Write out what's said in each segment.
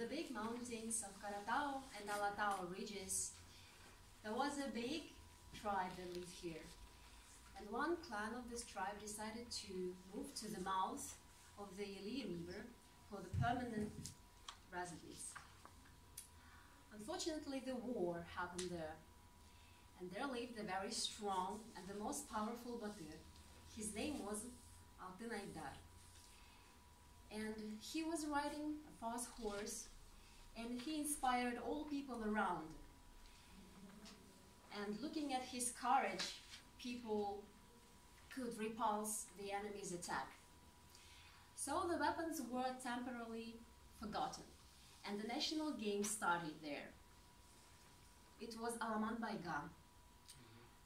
the big mountains of Karatao and Alatao regions, there was a big tribe that lived here. And one clan of this tribe decided to move to the mouth of the Ili River for the permanent residence. Unfortunately, the war happened there, and there lived a very strong and the most powerful Batir. His name was Altinaidar. And he was riding a fast horse, and he inspired all people around. And looking at his courage, people could repulse the enemy's attack. So the weapons were temporarily forgotten, and the national game started there. It was Alaman Baygan.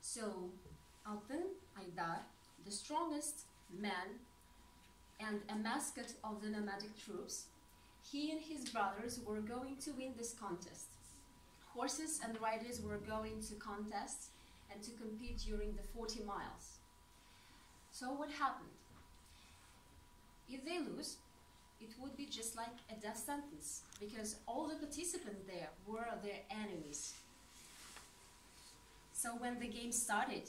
So Altinaidar, the strongest man and a mascot of the nomadic troops, he and his brothers were going to win this contest. Horses and riders were going to contest and to compete during the 40 miles. So what happened? If they lose, it would be just like a death sentence, because all the participants there were their enemies. So when the game started,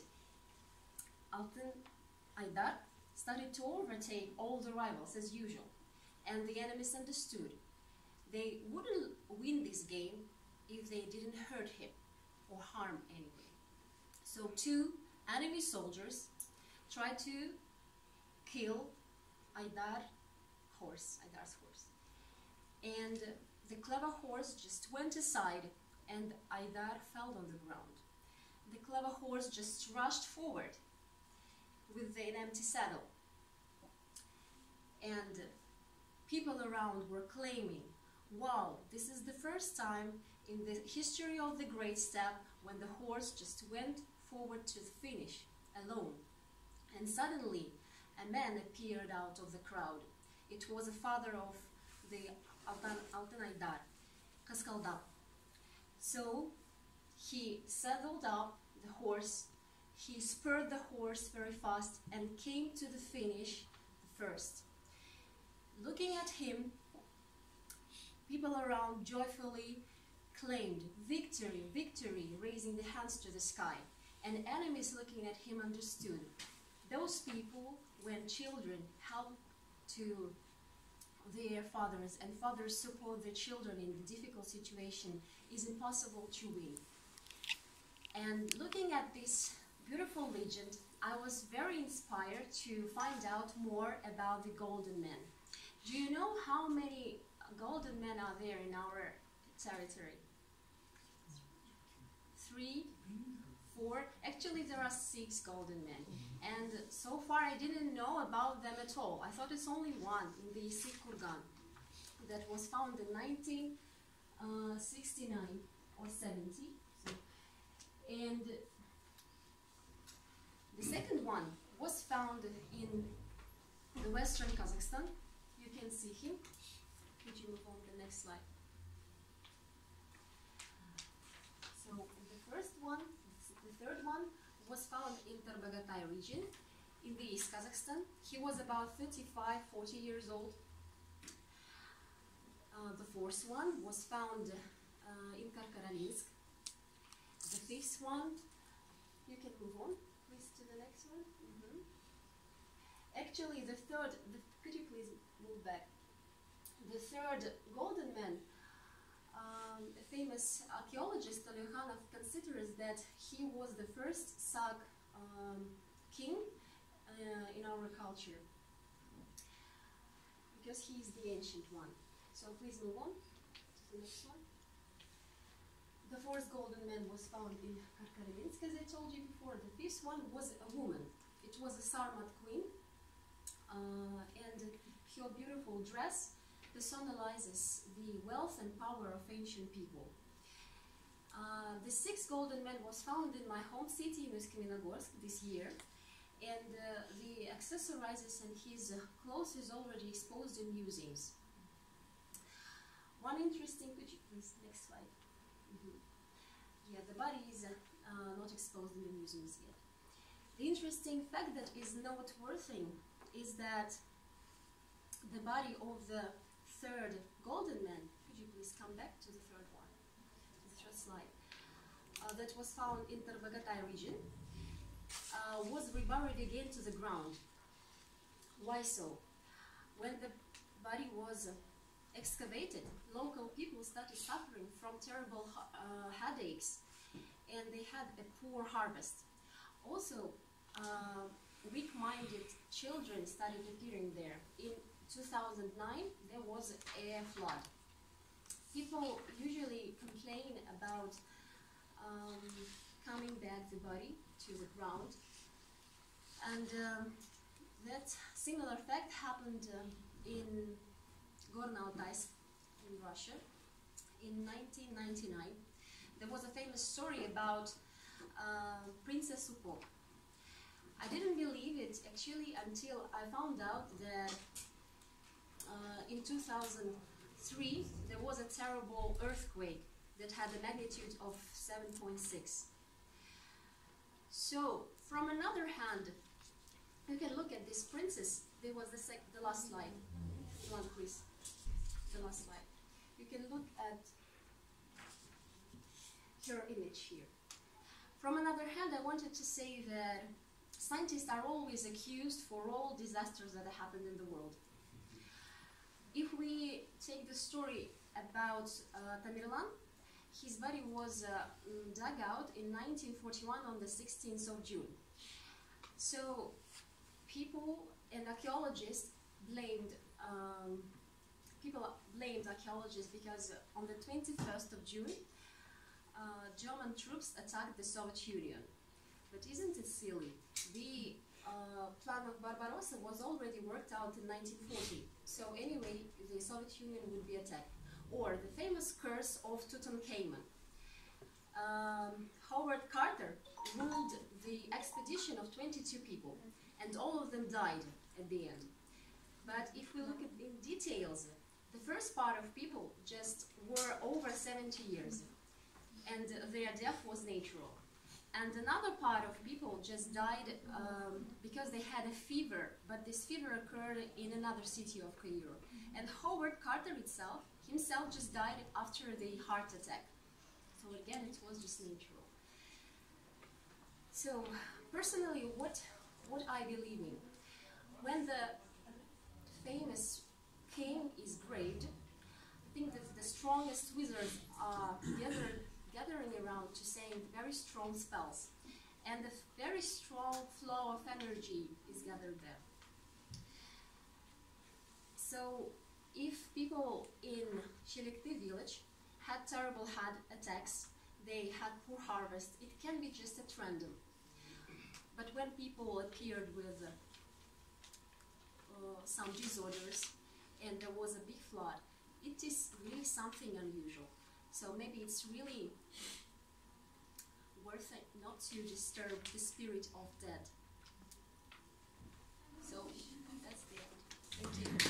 Altinaidar started to overtake all the rivals as usual, and the enemies understood they wouldn't win this game if they didn't hurt him or harm anybody. So two enemy soldiers tried to kill Aidar's horse, and the clever horse just went aside, and Aidar fell on the ground. The clever horse just rushed forward with an empty saddle, and people around were claiming, wow, this is the first time in the history of the Great Steppe when the horse just went forward to the finish alone. And suddenly a man appeared out of the crowd. It was a father of the Altinaidar, Kaskaldap. So he saddled up the horse, he spurred the horse very fast and came to the finish first. Looking at him, people around joyfully claimed victory, victory, raising the hands to the sky. And enemies looking at him understood. Those people, when children help to their fathers and fathers support their children in the difficult situation, is impossible to win. And looking at this beautiful legend, I was very inspired to find out more about the golden men. Do you know how many golden men are there in our territory? 3, 4, actually there are 6 golden men, and so far I didn't know about them at all. I thought it's only one in the Isik Kurgan that was found in 1969 or 70, and the second one was found in the western Kazakhstan. You can see him. Could you move on to the next slide? So the first one, the third one, was found in Tarbagatai region in the East Kazakhstan. He was about 35, 40 years old. The fourth one was found in Karkaralinsk. The fifth one, you can move on, please, to the next one. Actually, the third, could you please move back? The third golden man, a famous archaeologist, Alekhanov, considers that he was the first Sag king in our culture, because he is the ancient one. So please move on to the next one. The fourth golden man was found in Karkaralinsk, as I told you before. The fifth one was a woman. It was a Sarmat queen, and her beautiful dress personalizes the wealth and power of ancient people. The sixth golden man was found in my home city, in Uсть-Kamenogorsk, this year, and the accessorizes and his clothes is already exposed in museums. One interesting, could you please, next slide. Yeah, the body is not exposed in the museums yet. The interesting fact that is noteworthy is that the body of the third golden man, could Could you please come back to the third one, the third slide? That was found in Tarbagatai region, was reburied again to the ground. Why so? When the body was excavated, local people started suffering from terrible headaches, and they had a poor harvest. Also, weak-minded children started appearing there. In 2009, there was a flood. People usually complain about coming back the body to the ground, and that similar fact happened in Gorno-Altaysk in Russia in 1999. There was a famous story about Princess Upok. I didn't believe it actually until I found out that in 2003 there was a terrible earthquake that had a magnitude of 7.6. So, from another hand, you can look at this princess. There was the last slide. One, please. The last slide. You can look at her image here. From another hand, I wanted to say that scientists are always accused for all disasters that happened in the world. If we take the story about Tamerlan, his body was dug out in 1941 on the 16th of June. So people and archaeologists blamed archaeologists because on the 21st of June, German troops attacked the Soviet Union. But isn't it silly? The plan of Barbarossa was already worked out in 1940. So anyway, the Soviet Union would be attacked. Or the famous curse of Tutankhamun. Howard Carter ruled the expedition of 22 people, and all of them died at the end. But if we look at in details, the first part of people just were over 70 years, and their death was natural. And another part of people just died because they had a fever, but this fever occurred in another city of Cairo. And Howard Carter himself just died after the heart attack. So again, it was just natural. So personally, what I believe in, when the famous king is graved, I think that the strongest wizards are gathering around to say very strong spells, and a very strong flow of energy is gathered there. So if people in Shelikti village had terrible heart attacks, they had poor harvest, it can be just a trend. But when people appeared with some disorders and there was a big flood, it is really something unusual. So maybe it's really worth it not to disturb the spirit of dead. So that's the end. Thank you.